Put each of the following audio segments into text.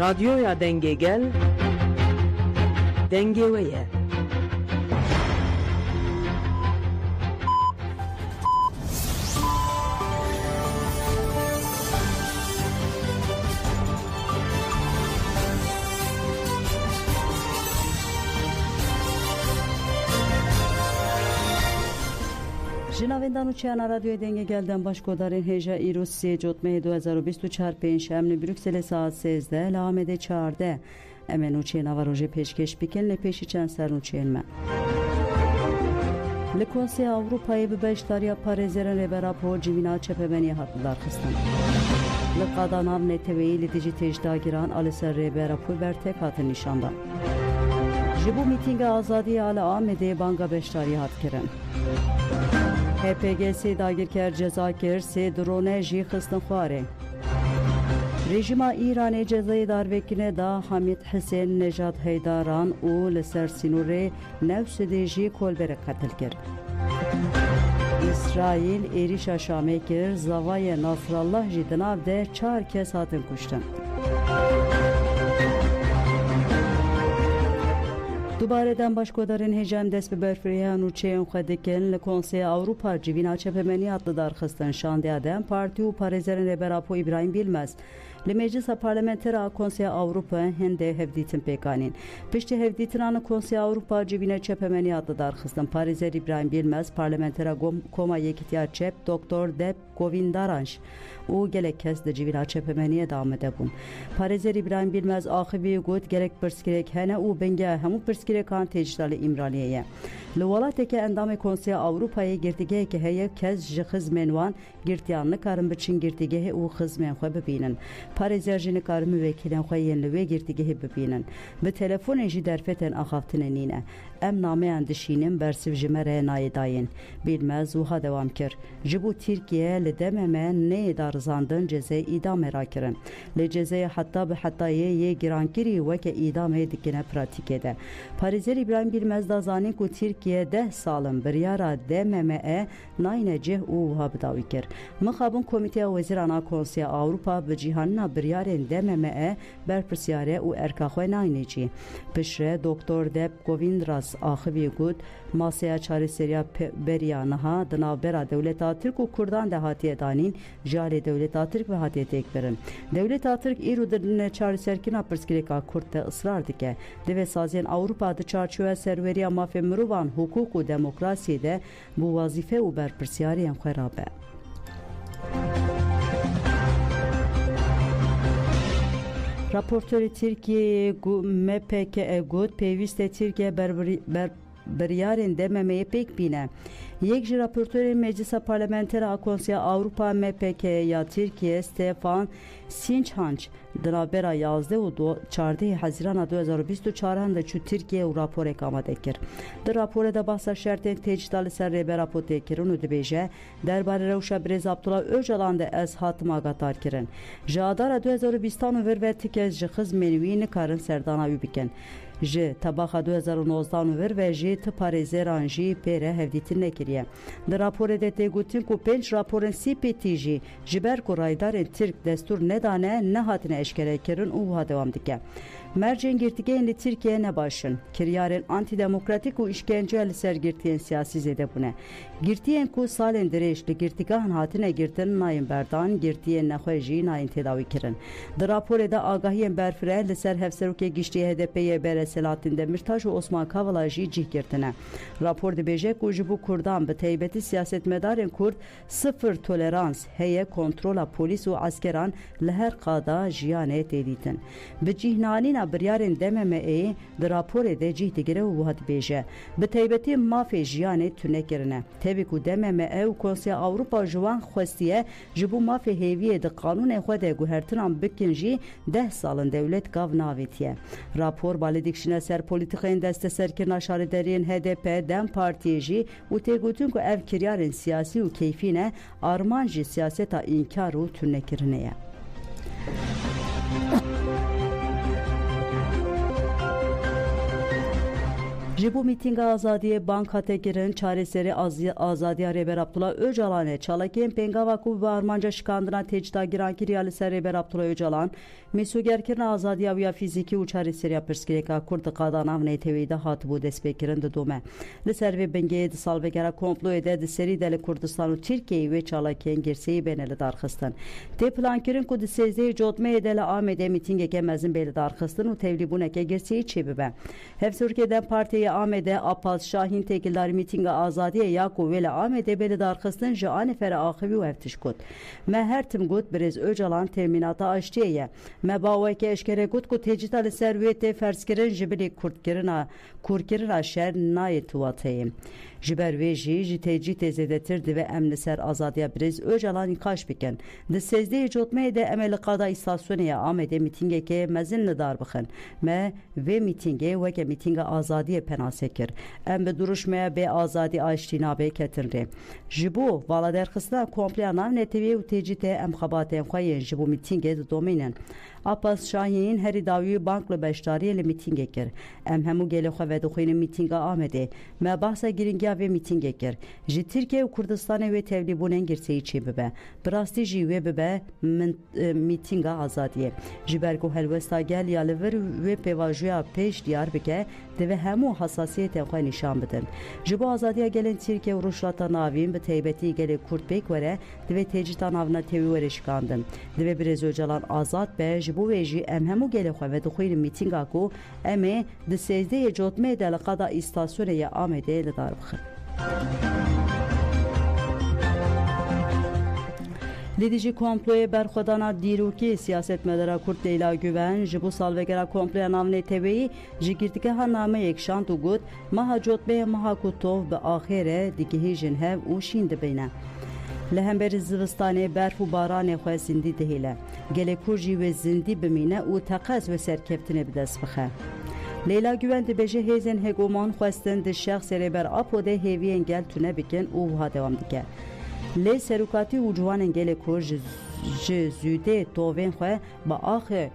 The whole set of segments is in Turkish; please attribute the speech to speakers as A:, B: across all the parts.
A: Radyoya denge gel, denge veye.
B: جنابندان چیان رادیو دنگ گلدن باشکودارین هجا ایروز 3 جوتمه 2024 پنجشنبه بروکسل ساعت 13 لامده 14 امنو چین آواروژه پیشکش بیکن لپیشی چند سرنو چین من لکنسی اروپایی به بشتاریا پارزرن ربراپو جیوینا چپمنی حق دار خستن لقادانار نتوی لدیجی تجداگیران آلسر ربراپو برتک هات نشاندن جبو میتینگ آزادی آل آمده بانگا بشتاری هات کرن HPG dagirker cezakir se drone jî xistin xwarê. Rejima İranê cezayê darvekirine da Hamid Hüseyin Nejad Heydaran û li ser Sinûrê nev sidê jî kolberek qetil kir. İsraîl êrişa Şamê kir, zavayê Nasrallah jî di nav de 4 kes hatin kuştin. دوباره باشکودارین هجام دست به برفریان و چین خدکن لکنسی اروپا جیوینا چپمنیات دار خستن شانده آدم پارتی و پارزرن ربراپو ابراهیم بیلمز لمجلس پارلمانتر کنسی اروپا هنده هفدیتن پیکانین پشت هفدیتنان کنسی اروپا جیوینا چپمنیات دار خستن پارزر ابراهیم بیلمز پارلمانتر کما یکیتیا چپ دکتر دب گویندارانش او گلک کس د جیوینا چپمنی دامده بون پارزر ابراهیم بیلمز آخوی گوت گلک پرسکرک هنه او بنگه همو پرسکرکان تجدال امرانیه لولاته که اندام کنسی اروپای گرتیگه که هی کس جخز منوان گرتیان نکارم بچین گرتیگه او خزمن خو ببینن پارزر جن کارم وکیلن خو ینلوی گرتیگه ببینن به تلفن جی درفتن اخافتن نینه ام نامه اندشینم برسو جمره نایداین بیلمز و ها دوام کر جبو ترکیه لدممه نه دارزاندن جزای idam راکرن لجزای حتی به حتی یه گرانگیری و که idam دکینه پراتیکه پارزر ابراهیم بیلمز دا زانین کو ترکیه 10 سالم بریارا دممه ناینه جه او ها بداوی کر مخابن کمیته وزیران کنسیا اروپا به جهان بریارن دممه برپرسیاره او ارکاخو ناینه جی پشره دکتر دب گویندراس آخوی گود ماسیا چاره سریا بریانها دنابرا دولتا ترک و کردان دهاتی دانین جاری دولتا ترک و هاتی تک برن دولتا ترک ایرو در چاره سرکینا پرسکریکا کرد اصرار دکه دوی سازین اروپا ده چارچوه سروریا مافی مروان حقوق و دموکراسی ده بو وظیفه و برپرسیاری هم خرابه راپورتور ترکیه مپک گود پیوست ترکیه بریارین دممه پیک بینه یک جی راپورتور مجلس پارلمانتر کنسیا اروپا مپک یا ترکیه استفان سینچانچ دنابرا 11 و 14 حزیران 2024 هنده چو ترکیه و راپور اکامده کر در راپور ده بحثا شرطین تجدال سر ربراپو تکرون و دبیجه درباره روشا بریز عبدالله اوجالان ده از حاتم آگاتار کرن جادار 2020 و تکز جخز منوی نکارن سرداناوی بکن جه تباخا 2019 و جه تپارزران جی پیره هفدیتین نکریه در راپور ده تگوتین کو 5 راپورن سی پی تی جی جبر کو رایدارن ترک دستور ندانه نهاتنه اشکره کرن او ها دوام دکه مرجن گرتیگه این ترکیه نباشن کریارن آنتی دموکراتیک و işkence لسر گرتیین سیاسی زده بونه گرتیین کو سالن درش لگرتیگاهن هاتنه گرتن ناین بردان گرتیین نخوژی ناین تداوی کرن در راپور ده آگاهین برفره لسر هفسروک گشتی HDP'ye bere Selahattin Demirtaş و Osman Kavala jî cih girtine rapor de beje ku ji bu Kurdan bi taybeti siyasetmedarên Kurd sıfır tolerans heye kontrola polis û askeran li her qada jiyanê têdîtin bi cîhnanîna biryarên DMME di raporê de cih digire û wiha dibêje bi taybetî mafê jiyanê tune kirine tevî ku DMME û Konseya Awropa ji wan xwestiye ji bu mafê hêviyê di qanûnê xwe de guhertinan bikin jî 10 salin dewlet gav navêtiye rapor balêdikşine ser polîtikayên desteserkirina şaredariyên HDP Dem Partiye jî û têgotin ku ev kiryarên siyasî û keyfî ne arman jî siyaseta înkar û tûnekirinê ye. Ji bu mîtinga azadiye bank hate kirin çareseri azadiya Rêber Abdullah Öcalanê çalakiyên pêngava ku bi armanca şikandina tecda girankiriya li ser Rêber Abdullah Öcalan mêsûgerkirina azadiya wiya fîzîkî û çareseriya pirsgirêka Kurd di qada nav netewî de hatibû destpêkirin di dome. Li ser vê bingehê di salvegera komployê de di serî de li Kurdistan û Tirkiyeyê wê çalakiyên girseyî bêne li darxistin. Tê plankirin ku di sêzdeyê cotmeyê de li Amedê mîtingeke mezin bê li darxistin û tevlîbûneke girseyî çê bibe. Hevsûrkêden Partiya Amedê Apaz Şahin têkildarî mîtinga azadiye ya ku wê li Amedê bê li darxistin ji anîfera axivî û ev tişt got. Me her tim got Birêz Öcalan termînata aştiye ye. Me baweke eşkere got ku tecîta li ser wê tê ferskirin ji bilî kurdkirina şer nayê tuwateyê. Ji ber wê jî ji tecîtê zêdetir dibe em li ser azadiya Birêz Öcalan nîqaş bikin. Di sêzdeyê cotmeyê de em ê li qada îstasyonê ya Amedê mîtingeke mezin li dar bixin. Me vê mîtingê weke mîtinga azadiye penase kir. Em bi duruşmaya bê azadî aştî nabê ketin rê. Ji bo vala derxistina kompleya nav netewî û tecîtê em xebatên xwe yên ji bo mîtingê didomînin. Apaz Şahin herî dawî bank li beşdariyê li mîtingê kir. Em hemû gelê xwe vedixwînin mîtinga Amedê. Me behsa giringiya vê mîtingê kir. Ji Tirkiye û Kurdistanê wê tevlîbûnên girseyî çê bibe. Bi rastî jî wê bibe mîtinga azadiye. Ji ber ku helwesta gel ya li vir wê pêvajoya pêş diyar bike divê hemû hasasiyetên xwe nîşan bidin. Ji bo azadiya gelên Tirkiye û rûşlata navîn bi taybetî gelê Kurd pêk were divê tecîta navna tevî were şikandin. Divê Birêz Öcalan azad be ji bo wê jî em hemû gelê xwe vedixwînin mîtinga ku em ê di sêzdeyê cotmeyê de li qada îstasyonê ya Amedê li dar bixin. Li dijî komployê berxwedana dîrokî siyasetmedara Kurd Leyla Güven ji bo salvegera komploya navnetewî ji girtîgeha nameyek şand û got meha cotmeyê meha ku tov bi axêre digihîjin hev û şîn dibîne. Li hemberî zivistanê berf û baranê xwe zindî dihêle. Gelê Kurd jî wê zindî bimîne û teqez ve serkeftinê bi dest bixe. Leyla Güven dibêje hêzên hegeman xwestin di şexsê Rêber Apodê hêviyên gel tune bikin û wiha dewam dike. Lê serokatî û ciwanên gelê Kurd ji zûdê tovên xwe bi axê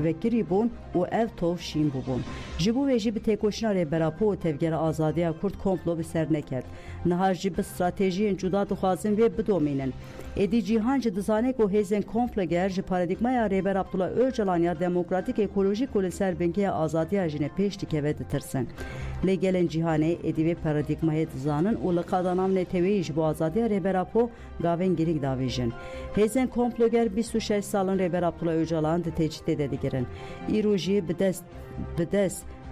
B: vekirî bûn û ev tov şîn bûbûn. Ji bo wê jî bi têkoşîna Rêberapo û tevgera azadiya Kurd komplo bi ser neket. Nihar jî bi stratejiyên cuda dixwazin vê bidomînin. Êdî cîhan jî dizane ku hêzên komploger ji paradigmaya Rêber Abdullah Öcalan ya demokratîk ekolojîk û li ser bingeya azadiya jinê pêş dikeve ditirsin. Lê gelên cîhanê êdî vê paradigmayê dizanin û li qada navnetewî ji bo azadiya Rêberapo gavên girîk davêjin. Hêzên komploger 26 salin Rêber Abdullah Öcalan di tecîtê de digirin. Îro jî bi dest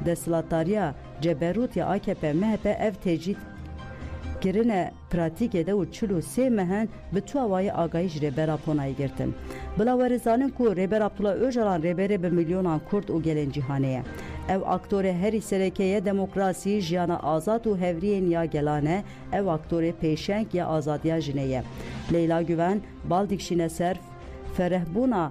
B: desthilatdariya Ceberût ya AKP MHP ev tecît girine pratikê de û çil û sê mehen bi tu awayî agahî ji Rêber Aponayê girtin. Bila werî zanin ku Rêber Abdullah Öcalan rêberê bi milyonan Kurd û gelên cîhanê ye. Ev aktorê herî serekeye demokrasî, jiyana azad û hevriyên ya gelane, ev aktorê pêşeng ya azadiya jinê ye. Leyla Güven bal dikşîne ser ferehbûna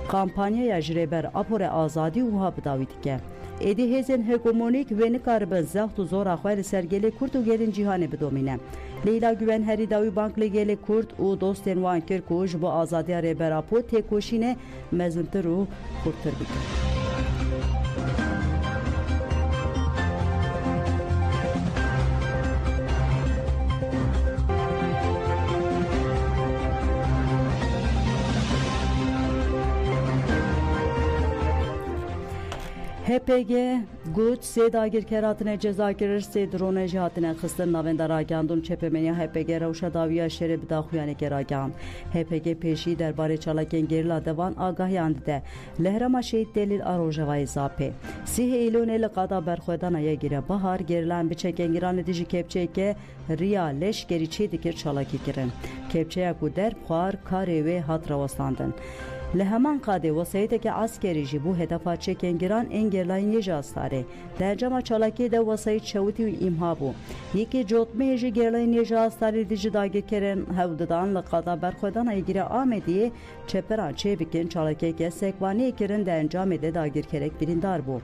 B: kampanyaya ji Rêber Aporê azadî û wiha bidawî dike. Êdî hêzên hegemonîk wê nikaribin zext û zora xwe li ser gelê Kurd û gelên cîhanê bidomîne. Leyla Güven herî dawî bank li gelê Kurd û dostên wan kir ku ji bo azadiya Rêber Apo têkoşînê mezintir û xurttir bikin. HPG got sê dagirker hatine ceza kirir sê drone jî hatine xistin navenda ragihandin çepemeniya HPG rewşa dawiya şerê bi daxuyanekê ragihand. HPG pêşî derbarê çalakên gerîla devan agahiyan dide. Li Herêma Şehîd Delîl a Rojavayê Zapê. Sîhê Îlonê li qada berxwedana Yekîre Bihar gerilan biçekên giranê dijî kepçeyeke riya leşkerî çê dikir çalakî kirin. Kepçeya ku derxwar karê wê hat rewestandin. Li heman qadê wesayeteke askerî jî bû hedefa çekên giran ên gerlayên yê astarê. Dencama çalakiyê de wesayet çewitî û îmha bû. Yekê cotmeyê jî gerlayên yê astarê dijî dagirkerên hev didan li qada berxwedana Yekîre Amediyê çeperan çê bikin çalakiyeke sekvaniyê kirin de encamê de dagirkerek birîndar bû.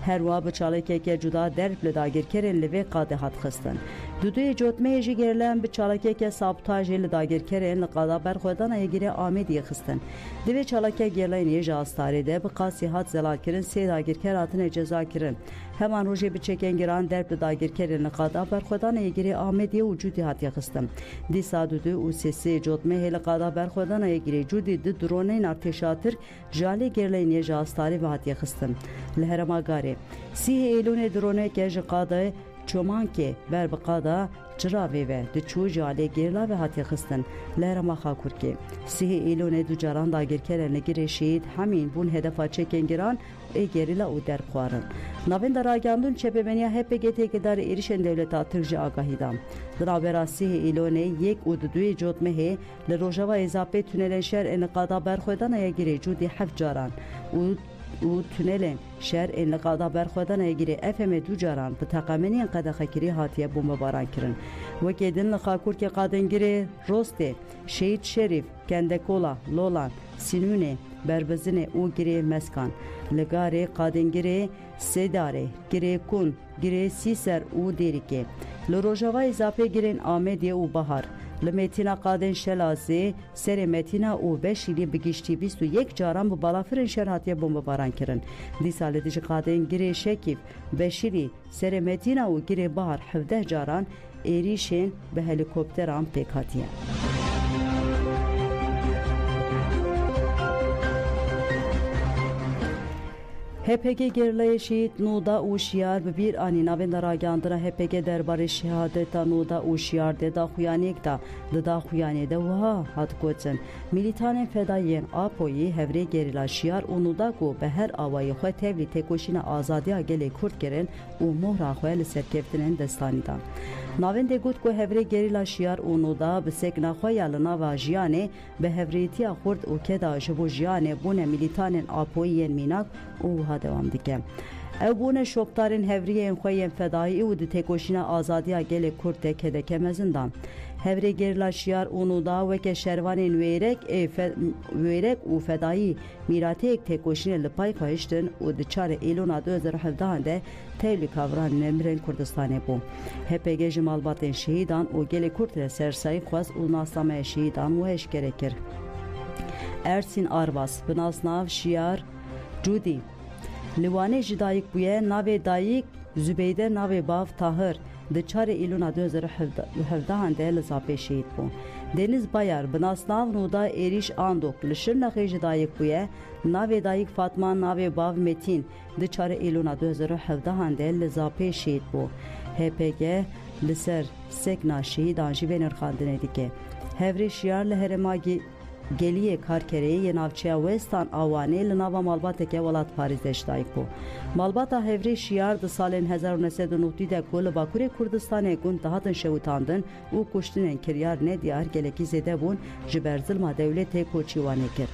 B: her wa bi çalakeke cuda derb li dagirkerên li vê qadê hat xistin. Duduye cotmeyê jî gerilen bi çalakeke sabotajê li dagirkerên li qada berxwedana Yekîrê Amêdiyê xistin. Di vê çalakek gerilayên ji astarê de bi qasî hat zelakirin sê dagirker hatine ceza kirin. Heman rojê bi çekên giran derb li dagirkerên li qada berxwedana Yekîrê Amêdiyê û cudî hatiye xistin. Dîsa dudu û sesê cotmeyê li qada berxwedana Yekîrê cudî di dronên artêşa Tirk ji alê gerilayên ji astarê ve hatiye xistin. Li Herêma Garê sîhê Êlûnê droneke ji qadayê Çomankê ber bi qada Ciravê ve di çû ji alê gerila ve hatiye xistin. Li Herêma Xakurkê sîhê Êlûnê du caran dagirkerên li girê şehîd hemîn bûn hedefa çekên giran ê gerîla û derxwarin. Navên de ragihandin çepemeniya HPG têkêdarê êrişên dewleta Tirk ji agahî dan. Di navbera sîhê Êlûnê yek û di duyê cotmehê li Rojava Êzapê tünelên şerên li qada berxwedana Yekîrê cudî heft caran û tünelên şerên li qada berxwedana Yekîrê FM du caran bi teqemeniyên qedexekirî hatiye bombebaran kirin. Wekî din li Xakurkê qadengirê Rostê, Şehîd Şerîf, Kendekola, Lolan, Sinûnê, Berbizinê û girê Meskan. Li Garê qadengirê Sêdarê, girê Kun, girê Sîser û Dêrikê. Li Rojava Êzapê girên Amêdiyê û Bihar. Li Mêtîna qadên Şelazê, serê Mêtîna û Beşîrî bi giştî 21 caran bi balafirên şer hatiye bombebaran kirin. Dîsa li dijî qadên girê Şekîf, Beşîrî, serê Mêtîna û girê Bihar 17 caran êrişên bi helîkopteran pêk hatiye. HPG gerilayê şehîd Nuda û Şiyar bi bir anî navên de ragihandina HPG derbarê şehadeta Nuda û Şiyar de daxuyaniyek da li daxuyaniyê de wiha hat gotin. Milîtanên fedayiyên Apoyê hevrê gerîla Şiyar û Nuda ku bi her awayî xwe tevlî têkoşîna azadiya gelê Kurd kirin û mohra xwe li serkeftinên destanî dan. Navên de got ku hevrê gerîla Şiyar û Nuda bi sekna xwe ya li nava jiyanê bi hevrêtiya Kurd û keda ji bo jiyanê bûne milîtanên Apoyê yên mînak û wiha devam dike. Ew bûne şoptarên hevriyên xwe yên fedayî û di têkoşîna azadiya gelê Kurd de kedeke mezin dan. Hevrê gerîla Şiyar û Nuda weke şervanên wêrek û fedayî mîratiyek têkoşînê li pay xwe hiştin û di çarê Êlûna 2017 de tevlî kavran Nemirên Kurdistanê bû. HPG ji malbatên şehîdan û gelê Kurd re sersayî xwest û nasnameya şehîdan û eşkere kir. Ersîn Arvas bi nasnav Şiyar Cudî li Wanê jî dayîk bûye navê dayîk Zübeyde navê bav Tahir di çarê Êlûna 2017 de li Zapê şehîd bû. Deniz Bayar bi nasnav Nuda êriş Andok li Şirnexê jî dayîk bûye navê dayîk Fatma navê bav Metin di çarê Êlûna 2017 de li Zapê şehîd bû. HPG li ser sekna şehîdan jî vê nirxandinê dike. Hevrê Şiyar li Herêma Geliyê Karkerê yê navçeya Westan Awanê li nava malbateke welat Parîz de ji dayîk bû. Malbata hevrê Şiyar di salên 1990 de ku li Bakurê Kurdistanê gund dihatin şewitandin û kuştinên kiryar nediyar gelekî zêde bûn ji ber zilma dewletê koçî wanê kir.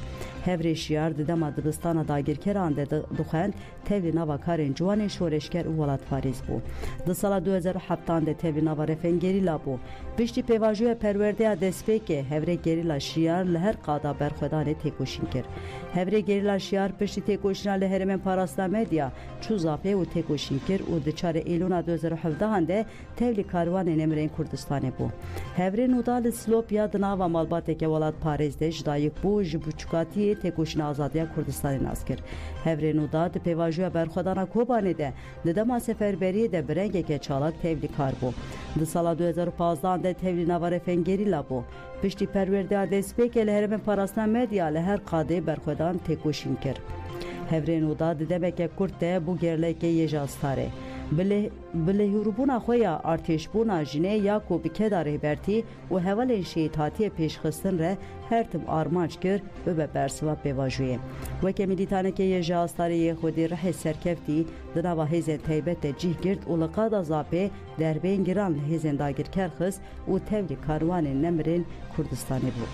B: Hevrê Şiyar di dema dibistana dagirkeran de dixwend tevlî nava karên ciwanên şoreşker û welat Parîz bû. Di sala 2007 de tevlî nava refên gerîla bû. Piştî pêvajoya perwerdeya destpêkê hevrê gerîla Şiyar li her qada berxwedanê têkoşîn kir. Hevrê gerîla Şiyar piştî têkoşîna li herêmên parastina medya çû Zapê û têkoşîn kir û di çarê Êlûna 2017 de tevlî karwanên Emirên Kurdistanê bû. Hevrê Nuda li Slopya di nava malbateke welat Parîz de ji dayîk bû ji biçûkatiyê têkoşîna azadiya Kurdistanê nas kir. Hevrê Nuda di pêvajoya berxwedana Kobanê de di dema seferberiyê de bi rengeke çalak tevlî kar bû. Di sala 2015 de tevlî nava refên gerîla bû. Piştî perwerdeya destpêkê li herêmên parastina medya li her qadê berxwedan têkoşîn kir. Hevrê Nuda di demeke Kurd de bû gerileyekê yê ji astarê. Bi lêhûrbûna xwe ya artêşbûna jinê ya ku bi keda rêbertî û hevalên şehîd hatiye pêşxistin re her tim armanc kir bibe bersiva pêvajoyê. Weke milîtanekê yê ji astarê yê Xwedî rihê serkeftî di nava hêzên taybet de cih girt û li qada Zapê derbeyên giran li hêzên dagirker xist û tevlî karwanên Nemirên Kurdistanê bû.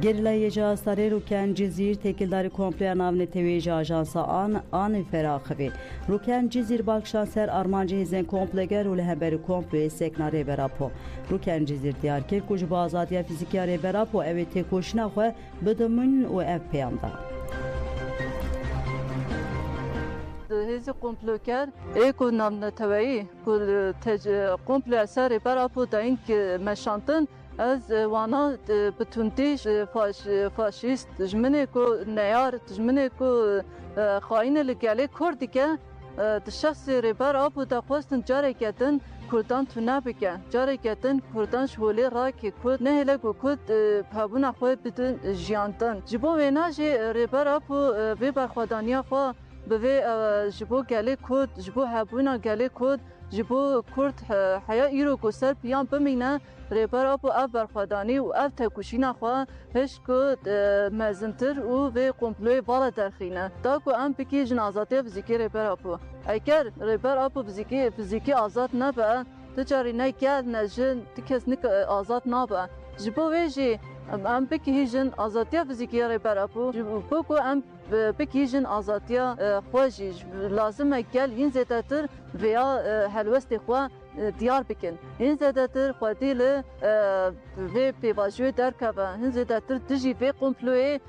B: Gerilayıcı astarı Ruken Cizir tekildari kompleya navne teveji ajansa anı ferakhvi. Ruken Cizir bakşanser armancı hizen kompleger ule haberi komple seknare berapo. Ruken Cizir diyar ki kuj bazatiya fiziki are berapo evet tekoşna xwe bidimin u ev peyamda.
A: هذه كومبلوكار ايكو نام نتوي كل تج كومبل اثر برابو داينك مشانتن از وانا بتونتيش فاشيست جمنه كو نيار جمنه كو خاين اللي قالي كردكه الشخص ريبار ابو داقوستن جاركتن کردان تو نبکه جاری کردن کردان شولی را که کرد نه لگو کرد پابون خود بدون جیاندن جبو ویناجی ریبر اپو وی برخوادانی خوا به جبو گلی کرد جبو هبونا گلی کرد جبو کرد حیا ایرو گسر بیان بمینه ریبر اپو اف برخوادانی و اف تکوشینا خوا هش کد مزنتر و وی کمپلوی والا درخینه دا کو ام بکی جنازاتی فیزیکی ریبر اپو اگر ریبر اپو فیزیکی آزاد نبه تجاری نگرد نجن تکس نک آزاد نبه جبو ویجی ام بکی هیجن آزادی فیزیکی ریبر اپو جبو کو ام بکی هیجن آزادی خواجی لازمه گل هین زیدتر ویا هلوست خوا دیار بکن هین زیدتر خودی ل وی پیواجوی درکبه هین زیدتر دجی وی کمپلوی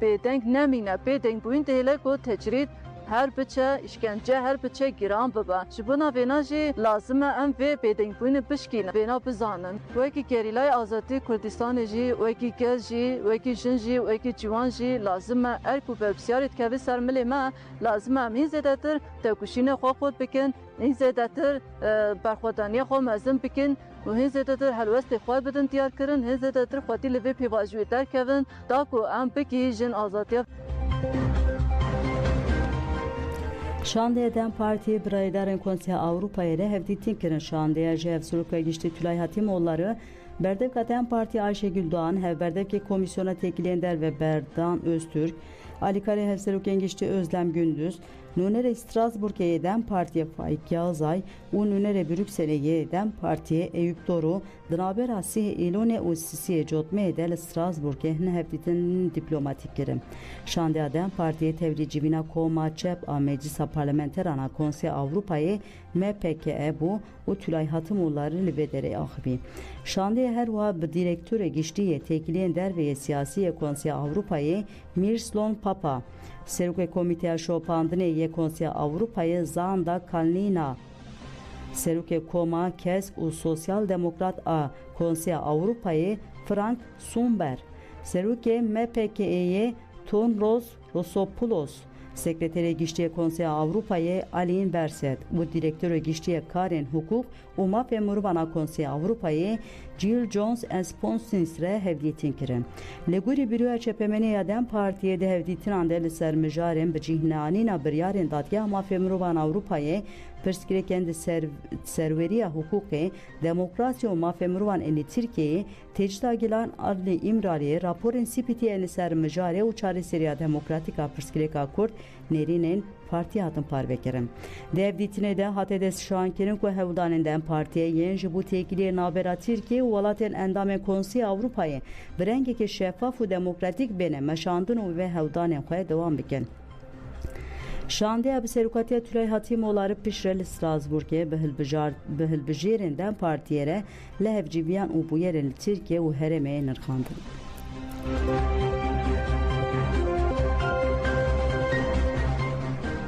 A: بدنگ نمینه بدنگ بوین دیله کو تجرید her biçe işkence her biçe giran baba. Şibuna venaji lazıma em ve bedengbuni bişkine vena bizanın. Veki gerilay azati Kurdistan ji, veki gel ji, veki jin ji, veki civan ji lazıma erku berbsiyarit kevi sermile ma lazıma em hinzedetir tekuşine xod bikin, hinzedetir berxodaniye xo mezin bikin و hinzedetir helwestê xwe bidin diyar kirin, hinzedetir xwedî li vê pêvajiyê derkevin da ku em bikî jin azadiya
B: Şandiye Dem Parti Biraydarên Konseya Avrupa'ya re hevdîtin kirin Şandiye ji Hevsûrika Giştî Tülay Hatîmoğulları Berdevka Dem Parti Ayşegül Doğan Hevberdevke Komisyona Tekilender ve Berdan Öztürk Alikare Hevsûrika Giştî Özlem Gündüz Nunere Strasbourg'e Dem Partiye Faik Yağızay u Nunere Brüksel'e Dem Partiye Eyüp Doru Dnabera Sih İlone u Sisiye Cotme Edel Strasbourg'e hevditin diplomatik girim. Şandiye Dem Partiye Tevlicivina Koma Çep a Meclisa Parlamenterana Konsey Avrupa'yı MPKE bu u Tülay Hatimoğulları libedere ahbi. Şandiye her va bir direktöre giştiye tekiliyen derveye siyasiye Konsey Avrupa'yı Mirslon Papa Serukê Komîteya Şopandinê yê Konseya Avrupayê Zanda Kalnîna Serukê Koma Kes û Sosyal Demokrat a Konseya Avrupayê Frank Sumber Serukê MPKE'ye Tonros Rosopoulos Sekreterê Giştiye Konseya Avrupayê Alin Berset û Direktörê Giştiye Karên Hukuk û Mafê Mirovana Konseya Avrupayê Jill Jones Esponsins re hevdîtin kirin. Li gorî Bîroya Çepemenê Dem Partiyê de hevdîtinan de li ser mijarên bi cîhnanîna biryarên Dadgeha Mafê Mirovan Avrupayê pirsgirêkên di serweriya hukukê, demokrasya û mafê mirovan ên li Tirkiyeyê tecdîta gilan adlê İmraliyê raporên spîtiyên li ser mijarê û çareseriya demokratîk a pirsgirêka Kurd nêrînên partiya hatin parvekirin. Devdîtinê de hate destşankirin ku hevdanên Dem Partiye yên ji bo têkiliyê navbera Tirkiye û welatên endamên Konseya Avrupayê bi rengekî şeffaf û demokratîk bêne meşandin û vê hevdanên xwe dewam bikin. Şandiye bi serokatiya Tülay Hatîmoğulları pişre li Strasbourg'e bi hilbijêrên Dem Partiyê re li hevcîviyan û bûyerên li Tirkiye û herêmê nirxandin.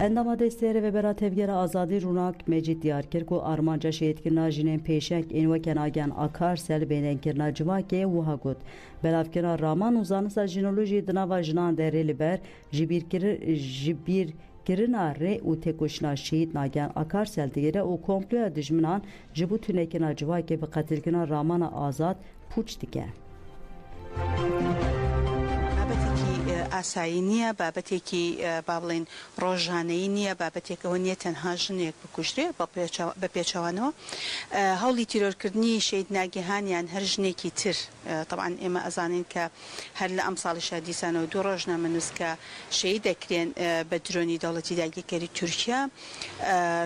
B: Endama destêre ve bera tevgera azadî Runak Mecid diyar kir ku armanca şehîdkirina jinên pêşek ên weke nagihan Akarsel bênenkirina civakê wiha got. Belavkirina raman û zanista jinolojiyê di nava jinan derê li ber ji bîrkirina rê û têkoşîna şehîd nagihan Akarsel digere û komploya dijminan ji bo tunekirina civakê bi qetilkirina ramana azad pûç dike.
C: ئاسایی نییە بابەتێکی با بڵێن ڕۆژانەی نییە بابەتێکەوە نییە تەنها ژنێک بکوژرێ بە پێچەوانەوە هەوڵی تیرۆرکردنی شەید ناگەهانیان هەر ژنێکی تر طبعاً ئێمە ئەزانین کە هەر لە ئەم ساڵیشا دیسانەوە دوو ڕۆژنامە نووسکە شەید دەکرێن بە درۆنی دەوڵەتی داگیرکەری تورکیا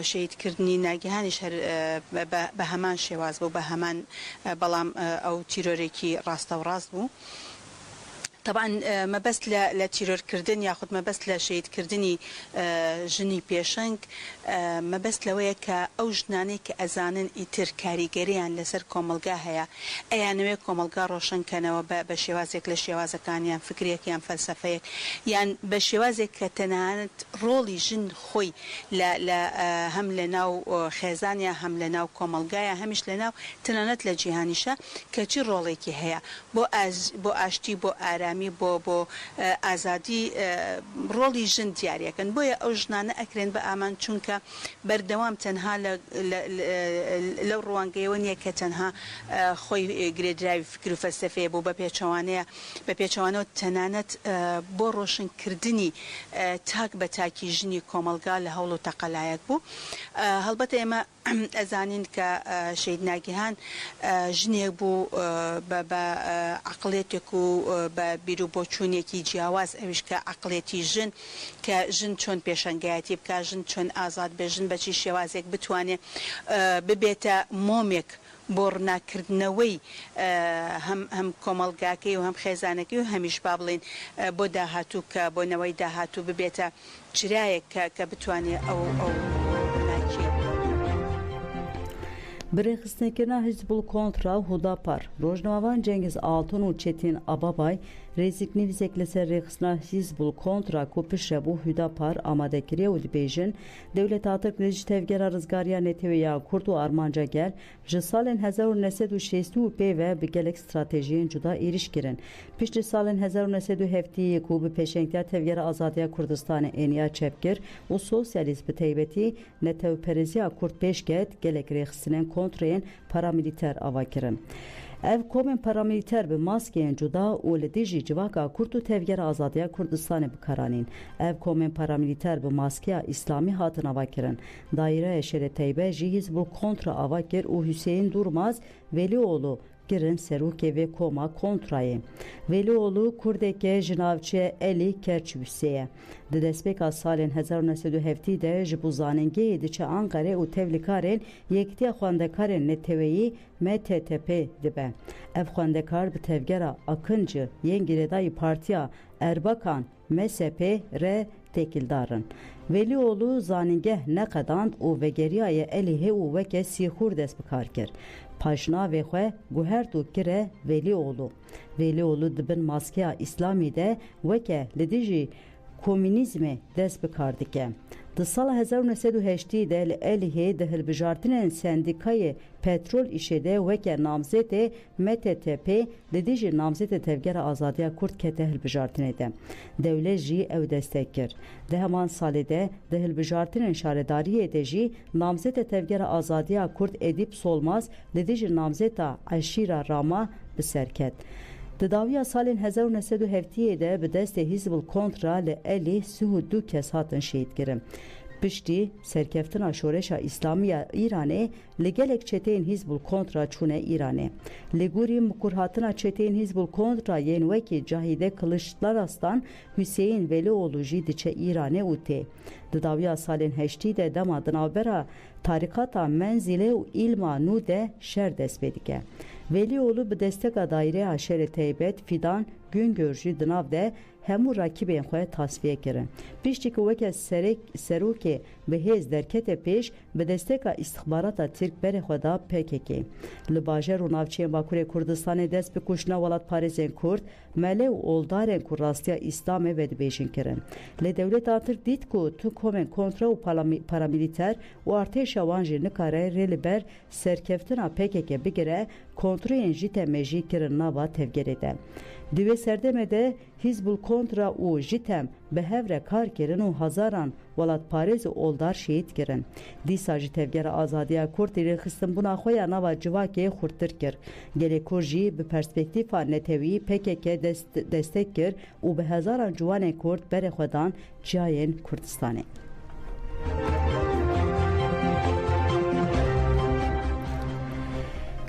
C: شەیدکردنی ناگەهانیش هەر بە هەمان شێواز بوو بە هەمان بەڵام ئەو تیرۆرێکی ڕاستە و ڕاست بوو طبعا ما بس لتيرور كردن ياخذ ما بس لشهيد كردني جني بيشنك ما بس لويك او جناني كازانن يتر كاريجريان لسر كوملغا هيا اي انوي كوملغا روشن كانوا بشوازك لشوازك كان يعني فكريك يعني فلسفيك يعني بشوازك تنانت رولي جن خوي لا هم لنا خزانيا هم لنا كوملغا همش لنا تنانت لجهانيشا كتير روليك هيا بو اشتي بو آرامی بو آزادی رولی جن دیاریه کن بویا اوجنانه اکرین به آمان چونکه بردوام تنها لو روانگیونیه که تنها خوی گریدرای فکر و فلسفه بو بپیچوانه تنانت بو روشن کردنی تاک به تاکی جنی کاملگا لحول و تقلایک بو هلبته اما ازانین که شهید ناگهان جنی بو با عقلیتک و با بیرو بچونی کی جواز اوش که عقلیتی جن که جن چون پیشنگاتی که جن چون آزاد به جن بچی شواز یک بتوانه ببیت مومک بورنا کردنوی هم کاملگاکی و هم خزانکی و همیش بابلین بو دهاتو که بو نوی دهاتو ببیت جرای که بتوانه او ناکی
B: Birleşikliklerine Hizbul kontra Hudapar. Rojnavan Cengiz Altun u Çetin Ababay Rezikni Vizeklese Reksna Hizbul kontra Kupişre bu Hudapar Amadekiriye u Dibejin Devlet Atık Reji Tevgera Rızgariya Neteveya Kurdu Armanca Gel Jisalen 1960 ve Bigelek Stratejiyen Cuda İrişkirin. Pişti salen 1970 Kubi Peşenkler Tevgera Azadiya Kurdistan'ı Eniya Çepkir u Sosyalist Beteybeti Netev Pereziya Kurt Peşket Gelek Reksinen kontrayen paramiliter avakirin. Ev komen paramiliter bi maskeyen cuda u li dijî civaka Kurd û Tevgera Azadiya Kurdistanê bikaranîn. Ev komen paramiliter bi maskeya İslamî hatin avakirin. Daire Şere Teybe jî Hizbul kontra avakir û Hüseyin Durmaz Velioğlu girin Serukê ve koma kontrayê. Velioğlu Kurdeke jinavçe Elî Kerçûseye. Di destpêka salên 1970 de ji bo zanîngehê diçe Ankarê û tevlîkarên Yekîtiya Xwendekarên Neteweyî MTTP dibe. Ev xwendekar bi tevgera Akıncı yên girêdayî Partiya Erbakan MSP re tekildarin. Velioğlu zanîngeh neqedand û vegeriyayê Elî hê û weke sîxûr dest bikar kir. Paşna ve xwe guhertu kire Velioğlu. Velioğlu dibin maskeya İslamî de weke li dijî komünîzmê dest bikar dike. Di sala 1980 de li Elihê di hilbijartinên sendîkayê petrol îşê de weke namzetê MTTP li dijî namzetê Tevgera Azadiya Kurd kete hilbijartinê de. Dewlet jî ew destek kir. Di heman salê de di hilbijartinên şaredariyê de jî namzetê Tevgera Azadiya Kurd Edîp Solmaz li dijî namzeta Eşîra Rama bi serket. Di dawiya salên 1970 de bi destê Hizbul kontra li Elî sih du kes hatin şehîdkirin. Piştî serkeftina şoreşa İslamiya İranê li gelek çeteyên Hizbul kontra çûne İranê. Li gurî mukurhatina çeteyên Hizbul kontra yên wekî Cahide Kılıçdaraslan Hüseyin Velioğlu jî diçe İranê û tê. Di dawiya salên heştî de dema di navbera tarikata Menzîlê û İlma nû de şer dest pê dike. Velioğlu bi desteka daireya Şerê Teybet Fidan Güngör jî di nav de hemû rakibên xwe tasfiye kirin. Piştî ku weke serokê bi hêz derkete pêş bi desteka îstixbarata Tirk berê xwe da PKK. Li bajar û navçeyên Bakurê Kurdistanê dest bi kuştina welatparêzên Kurd, mele û oldarên ku rastiya İslamê vedibêjin kirin. Li dewleta Tirk dît ku tu komên kontra û paramilîter û artêşa wan jî nikare rê li ber serkeftina PKK bigire kontroyên jî teme jî kirin nava tevgerê de. Di vê serdemê de Hizbul kontra û jitem bi hev re kar kirin û hezaran welatparêz û oldar şehîd kirin. Dîsa jî Tevgera Azadiya Kurd rêxistinbûna xwe ya nava civakê xurttir kir. Gelê Kurd jî bi perspektîfa netewî PKK destek kir û bi hezaran ciwanên Kurd berê xwe dan ciyayên Kurdistanê.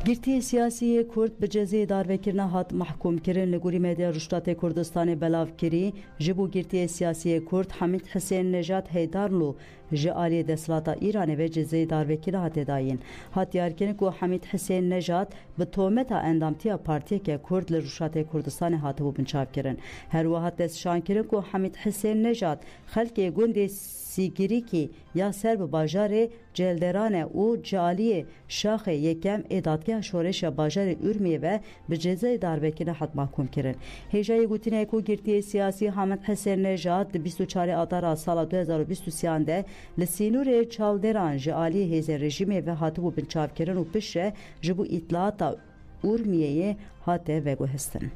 B: Girtiye siyasiye Kurd bi cezayê darvekirina hat mahkum kirin li gorî Medya Rûşdatê Kurdistanê belav kirî ji bo girtiye siyasiye Kurd Hamid Hüseyin Nejat Heydarlu ji aliyê desthilata Îranê ve cezayê darbekirî hate dayîn. Hatiyarkirin ku Hamîd Hüseyin Nejad bi tometa endamtiya partiyeke Kurd li Rûşatê Kurdistanê hatibû binçavkirin. Her wiha destşankirin ku Hamîd Hüseyin Nejad xelkê gundê Sîgirîkî ya ser bi bajarê Celderanê û ji aliyê şaxê yekem ê dadgeha şoreşa bajarê Ürmiyê ve bi cezayê darbekirî hat mahkum kirin. Hêjayê gotinê ku girtiyê siyasî Hamîd Hüseyin Nejad di 24 Adara sala 2023 de li Sînûrê çavderan ji aliyê hêzên rejimê ve hatibû binçavkirin û pişre ji bo îtilata Ürmiyeyê hate veguhestin.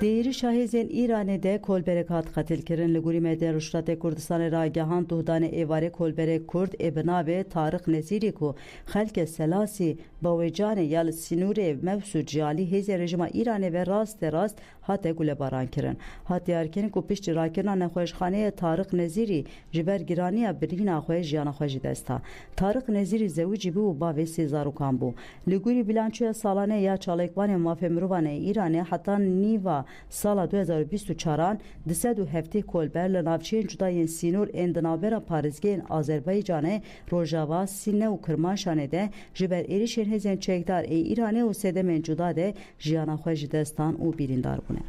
B: Değeri şahizên Îranê de kolberek hat qetil kirin li gorî Medya Rûşatê Kurdistanê ragihan duhdanê êvarê kolberek Kurd ê bi navê Tarık Nezîrî ku xelkê Selasî Bawecanê ya li Sînûrê Mewsû ciyalî hêzên rejima Îranê ve rast hate gulebaran kirin. Hatiyarkirin ku piştî rakirina nexweşxaneyê Tarık Nezîrî ji ber giraniya birîna xwe jiyana xwe jî desta. Tarık Nezîrî zewicî bû û bavê sê zarokan bû. Li gorî bilançoya salanê ya çalêkvanên mafê mirovan ê Îranê heta nîva sala 2024 dised û heftê kolber li navçeyên cudayên Sînûr ên di navbera parêzgehên Azerbaycanê, Rojava, Sîne û Kirmaşanê de ji ber êrişên hêzên çekdar ê Îranê û sedemên cuda de jiyana xwe ji destan û birîndar bûne.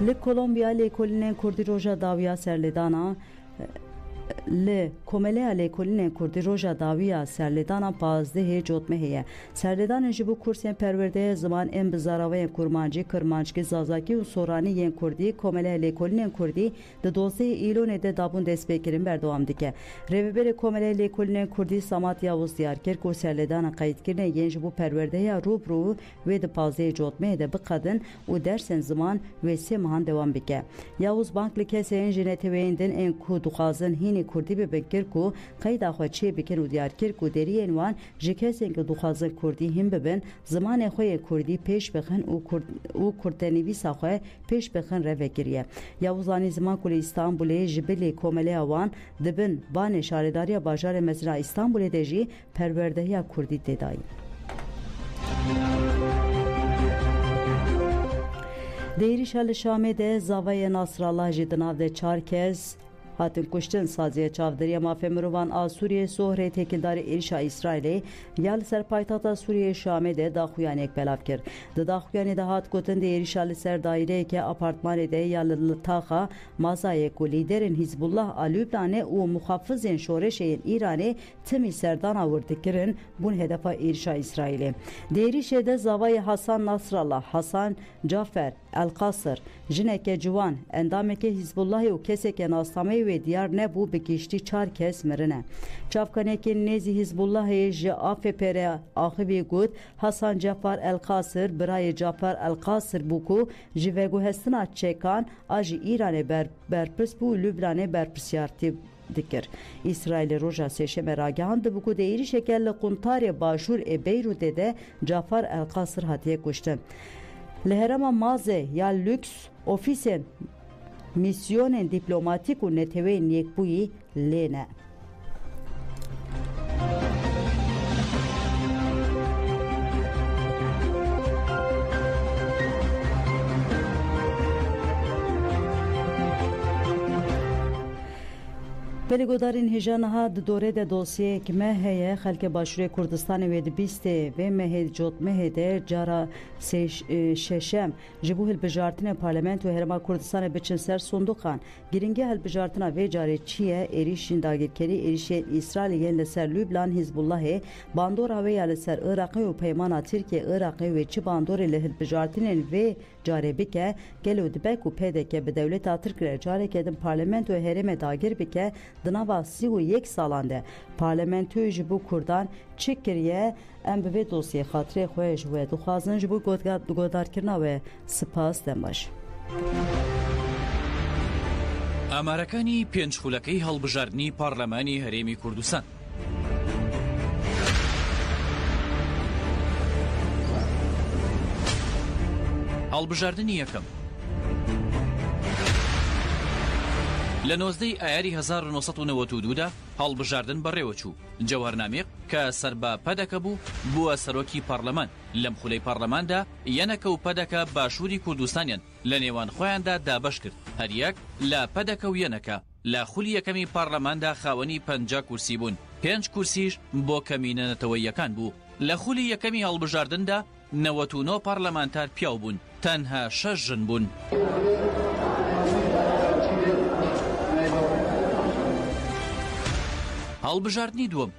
B: Li Kolombiya lêkolînên Kurdî roja dawiya serlêdana li Komeleya lêkolînên Kurdî roja dawiya serlêdana 15 cotmehê ye. Serlêdanên ji bo kursên perwerdeya ziman ên bi zaravayên kurmancî, kirmanckî, zazakî û soranî yên Kurdî Komeleya lêkolînên Kurdî di 12 Îlonê de dabûn destpêkirin berdewam dike. Rêveberê Komeleya lêkolînên Kurdî Samat Yavuz diyar kir ku serlêdana qeydkirinê yên ji bo perwerdeya rûbirû wê di 15 cotmehê de biqedin û dersên ziman wê sê mehan dewam bike. Yavuz bank li keseyên ji neteweyên din ên ku dixwazin hînî Kurdî bibin kir ku qeyda xwe çê bikin û diyar kir ku deriyên wan ji kesên ku dixwazin Kurdî hîn bibin, zimanê xwe yê Kurdî pêş bixin û kurdenivîsa xwe pêş bixin revekiriye. Yavuz anî ziman ku li İstanbulê ji bilê komeleya wan dibin banê şaredariya bajarê mezra İstanbulê de jî perwerdehiya Kurdî têdayî. Değrîşa li Şamê de zavayê Nasrallah jî di nav de 4 kes hatin kuştin saziye çavdiriya mafê mirovan a Sûriyê Sohrê têkildarê êrişa İsraîlê ya li ser paytexta Sûriyê Şamê de daxuyanek belav kir. Di daxuyanê de hat gotin de êrişa li ser daîreyeke apartmanê de ya li taxa mazayê ku lîderên Hizbullah a Lübnanê û muxafizên şoreşeyên Îranê timî serdana wir dikirin bûn hedefa êrişa İsraîlê. Di êrişê de zavayê Hasan Nasrallah, Hasan Cafer El-Qasr, jineke ciwan, endameke Hizbullahê û keseke nastameyê wê diyar nebû bi giştî 4 kes mirine. Çavkanekên nêzî Hizbullahê ji AFP're axivî got Hasan Cafer El-Qasr birayê Cafer El-Qasr bû ku ji veguhestina çekan a ji Îranê berpirs bû û Lübnanê berpirsyartî dikir. İsraîlê roja sêşemê ragihand dibû ku di êrişeke li quntarê başûr ê Beyrûtê de Cafer El-Qasr hatiye kuştin. Li herêma Mazê ya lüks ofîsên misyonên dîplomatîk û neteweyên yekbûyî lê ne. Belêgodarên hêjaniha di dorê de dosyeyek me heye xelkê Başûrê Kurdistanê wê di bîstê vê mehê cotmehê de cara şeşem ji bo hilbijartinê parlamentoya Herêma Kurdistanê biçin ser sondoqan. Giringiya hilbijartina vê carê çi ye? Êrişên dagirkerî êrişên İsraîlê yên li ser Lübnan Hizbullahê, bandora wê ya li ser Iraqê û peymana Tirkiye Iraqê wê çi bandorê li hilbijartinên vê carê bike gelo dibe ku pêdeke bi dewleta Tirkiye careke din parlamentoya herêmê dagir bike di nava 31 salan de parlamentoyê ji bo Kurdan çi kiriye em bi vê dosyê xatirê xwe ji we dixwazin ji bo godarkirina we spas demiş.
D: ئامارەکانی پێنج خولەکەی هەڵبژاردننی پارلەمانی هەرێمی کوردستان. هەڵبژاردننی یەکەم لە 19 ئایاری 1992دا هەڵبژاردن بەڕێوەچوو. جەوهەرنامێق کە سەربە پەدەکە بوو بووە سەرۆکی پارلەمان. لەم خولەی پارلەماندا یەنەکە و پەدەکە باشووری کوردستانیان لە نێوان خۆیاندا دابەش کرد. هەریەک لە پەدەکە و یەنەکە لە خولی یەکەمی پارلەماندا خاوەنی 50 کورسی بوون. 5 کورسیش بۆ کەمینەتەوەیەکان بوو. لە خولی یەکەمی هەڵبژاردندا 99 پارلەمانتار پیاو بوون، تەنها 6 ژن بوون. هەڵبژاردننی دووەم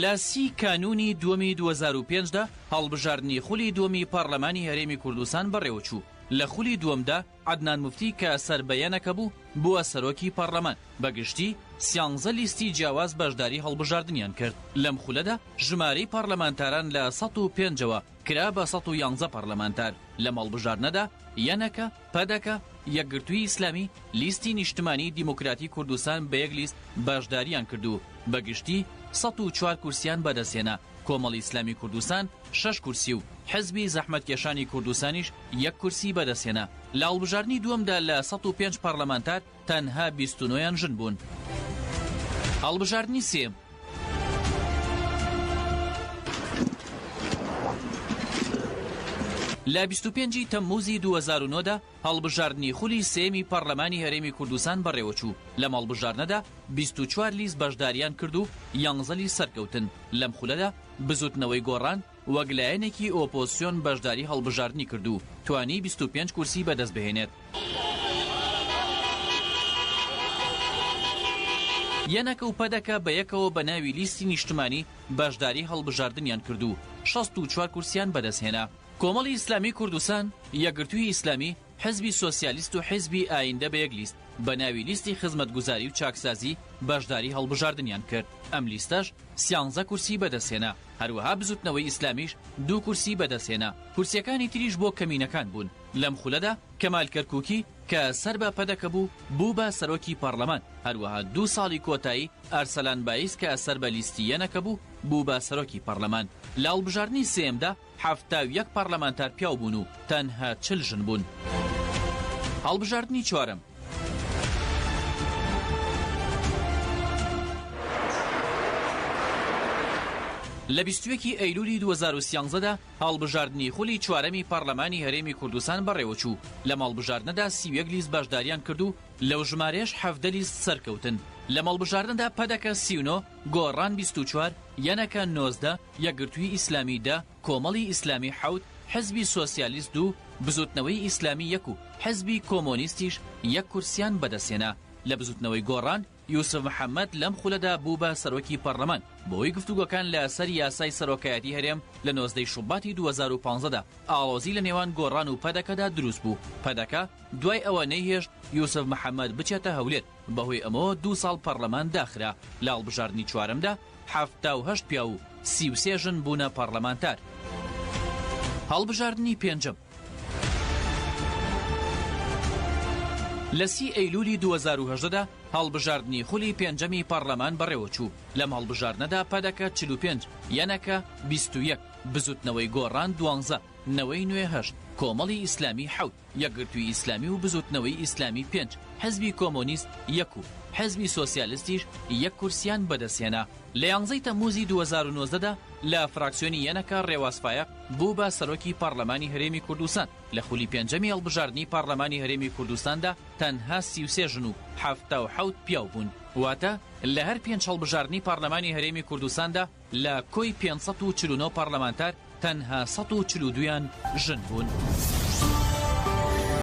D: لە 30 کانونی دووەمی 2005دا هەڵبژاردننی خولی دووەمی پارلەمانی هەرێمی کوردستان بەڕێوەچوو. لە خولی دووەمدا عەدنان موفتی کە سەربەیەنەکە بوو بووە سەرۆکی پارلەمان. بەگشتی 13 لیستی جیاواز بەشداری هەڵبژاردنیان کرد. لەم خولەدا ژمارەی پارلەمانتاران لە 105ەوە کرا بە 111 پارلەمانتار. لەم هەڵبژاردنەدا یەنەکە، پەدەکە، یەکگرتووی ئیسلامی، لیستی نیشتمانی دیموکراتی کوردستان بە یەک لیست بەشداریان کردو. بەگشتی 104 کورسیان بەدەستێنا. کۆمەڵی ئیسلامی کوردستان 6 کورسی و حزبی زەحمەتکێشانی کوردستانیش 1 کورسی بەدەستێنا. لە هەڵبژاردننی دووەمدا لە 105 پارلەمانتار تەنها 29یان ژن بوون. هەڵبژاردننی سێم لە 25 تەمموزی 2009دا هەڵبژاردننی خولی سێمی پارلەمانی هەرێمی کوردستان بەڕێوەچوو. لەم هەڵبژاردنەدا 24 لیست بەشداریان کرد و 11 لیست سەرکەوتن. لەم خولەدا بزوتنەوەی گۆڕان وەک لایەنێکی ئۆپۆزیسیۆن بەشداری هەڵبژاردننی کرد و توانی 25 کورسی بەدەست بهێنێت. یەنەکە و پەدەکە بە یەکەوە بە ناوی لیستی نیشتمانی بەشداری هەڵبژاردنیان کرد و 64 کورسیان بەدەستهێنا. کۆمەڵی ئیسلامی کوردستان، یەکگرتووی ئیسلامی، حزبی سۆسیالیست و حزبی ئایندە بە یەک لیست بە ناوی لیستی خزمەتگوزاری و چاکسازی بەشداری هەڵبژاردنیان کرد. ئەم لیستەش 13 کورسی بەدەستهێنا. هەروەها بزوتنەوەی ئیسلامیش 2 کورسی بەدەستهێنا. کورسیەکانی تریش بۆ کەمینەکان بوون. لەم خولەدا کەمال کەرکووکی کە سەر بە پەدەکە بوو بە سەرۆکی پارلەمان. هەروەها 2 ساڵی کۆتایی ئەرسەلان بایس کە سەر بە لیستی یەنەکە بوو بە سەرۆکی پارلەمان. لە هەڵبژاردننی سێمدا 71 پارلەمانتار پیاو بوون و تەنها 40 ژن بوون. هەڵبژاردننی چوارەم لە 21 ئەیلولی 2013دا هەڵبژاردننی خولی چوارەمی پارلەمانی هەرێمی کوردستان بەڕێوەچوو. لە هەڵبژاردنەدا 31 لیست بەشداریان کرد و لەو ژمارەیەش 17 لیست سەرکەوتن. لە هەڵبژاردنەدا پەدەکە 39، گۆڕان 24، یەنەکە 19، یەکگرتووی ئیسلامی 10، کۆمەڵی ئیسلامی 7، حزبی سۆسیالیست 2، بزوتنەوەی ئیسلامی 1 و حزبی کۆمۆنیستیش 1 کورسیان بەدەستێنا. لە بزوتنەوەی گۆڕان یوسف محەممەد لەم خولەدا بوو بە سەرۆکی پەرلەمان بۆی گفتوگۆکان لە سەر یاسای سەرۆکایەتی هەرێم لە 19 شوباتی 2015دا ئاڵۆزی لە نێوان گۆڕان و پەدەکەدا دروست بوو. پەدەکە دوای ئەوە نەیهێشت یوسف محەممەد بچێتە هەولێر، بەهۆی ئەمەوە 2 ساڵ پەرلەمان داخرا. لە هەڵبژاردننی چوارەمدا 78 پیا و 33 ژن بوونە پەرلەمانتار. هەڵبژاردننی پێنجەم لە 30 ئەیلولی 2018دا هەڵبژاردننی خولی پێنجەمی پەرلەمان بەڕێوەچوو. لەم هەڵبژاردنەدا پەدەکە 45، یەنەکە 21، بزوتنەوەی گۆڕان 12، نەوەی نوێ 8، کۆمەڵی ئیسلامی 7، یەکگرتووی ئیسلامی و بزوتنەوەی ئیسلامی 5، حزبی کۆمۆنیست 1 و حزبی سۆسیالیستیش 1 کورسیان بەدەستهێنا. لە 11 تەمموزی 2019دا لە فراکسیۆنی یەنەکە ڕێوازفایق بوو بە سەرۆکی پارلەمانی هەرێمی کوردستان. لە خولی پێنجەمی هەڵبژاردننی پارلەمانی هەرێمی کوردستاندا تەنها 33 ژن و 77 پیاو بوون. واتە لە هەر 5 هەڵبژاردننی پارلەمانی هەرێمی کوردستاندا لە کۆی 549 پارلەمانتار تەنها 142یان ژن بوون.